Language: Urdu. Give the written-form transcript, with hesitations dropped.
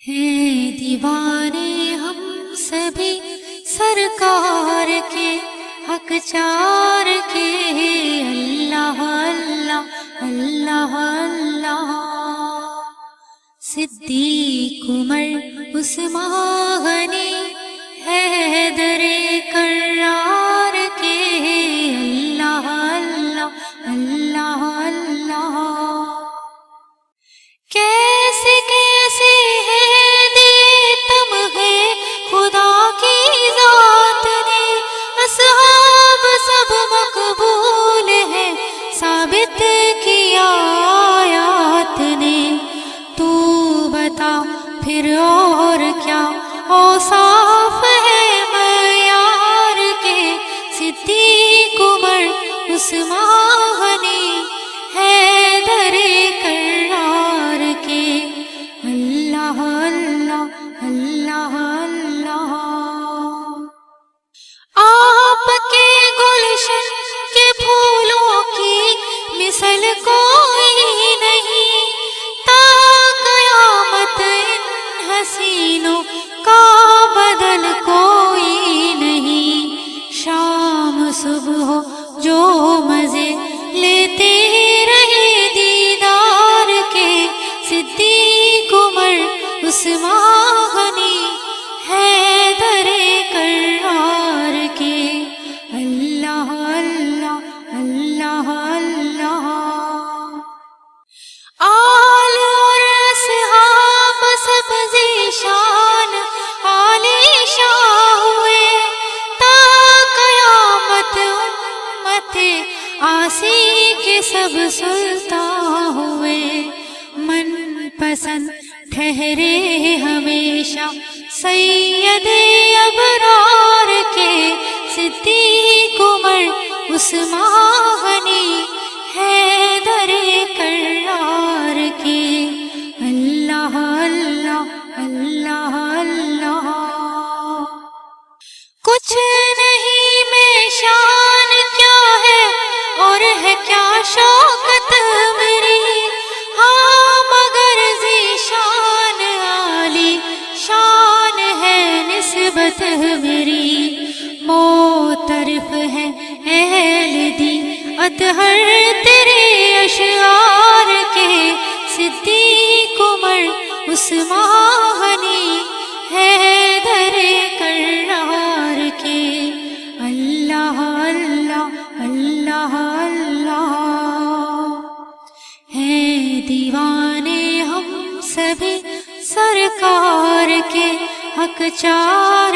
ہیں دیوانے ہم سبھی سرکار کے، حق چار کے، اللہ اللہ اللہ اللہ۔ صدیق عمر عثمان غنی حیدر کرار کے، اللہ اللہ اللہ اللہ۔ کیسے کیسے ہے دیے تمغے خدا کی ذات نے، اصحاب سب مقبول ہے ثابت کیا آیات نے۔ تو بتا پھر اور کیا اوصاف ہے معیار کے، صدیق عمر عثمان غنی حیدر کرار کے، اللہ اللہ اللہ اللہ۔ آپ کے گلشن کے پھولوں کی مثل کوئی نہیں، تا قیامت ان حسینوں کا بدل کوئی نہیں۔ شام صبح جو مزے لیتے رہے دیدار کے، صدیق عمر عثمان غنی حیدر کرار کے، اللہ اللہ اللہ اللہ۔ آل اور اصحاب سب ذیشان عالی شاہ ہوئے، تا قیامت امت آسی کے سب سلطان ہوئے۔ من پسند ٹھہرے ہمیشہ سید ابرار کے، صدیق عمر عثمان غنی حیدر کرار کے، اللہ اللہ اللہ اللہ۔ کچھ نہیں میں شان کیا ہے اور ہے کیا شوکت میری، ہاں مگر ذیشان عالی شان ہے نسبت میری۔ معترف ہے اہل دی اطہر تیرے اشعار کے، صدیق عمر عثمان غنی حیدر کرار کے، اللہ اللہ اللہ اللہ۔ ہیں دیوانے ہم سبھی سرکار کے، حق چار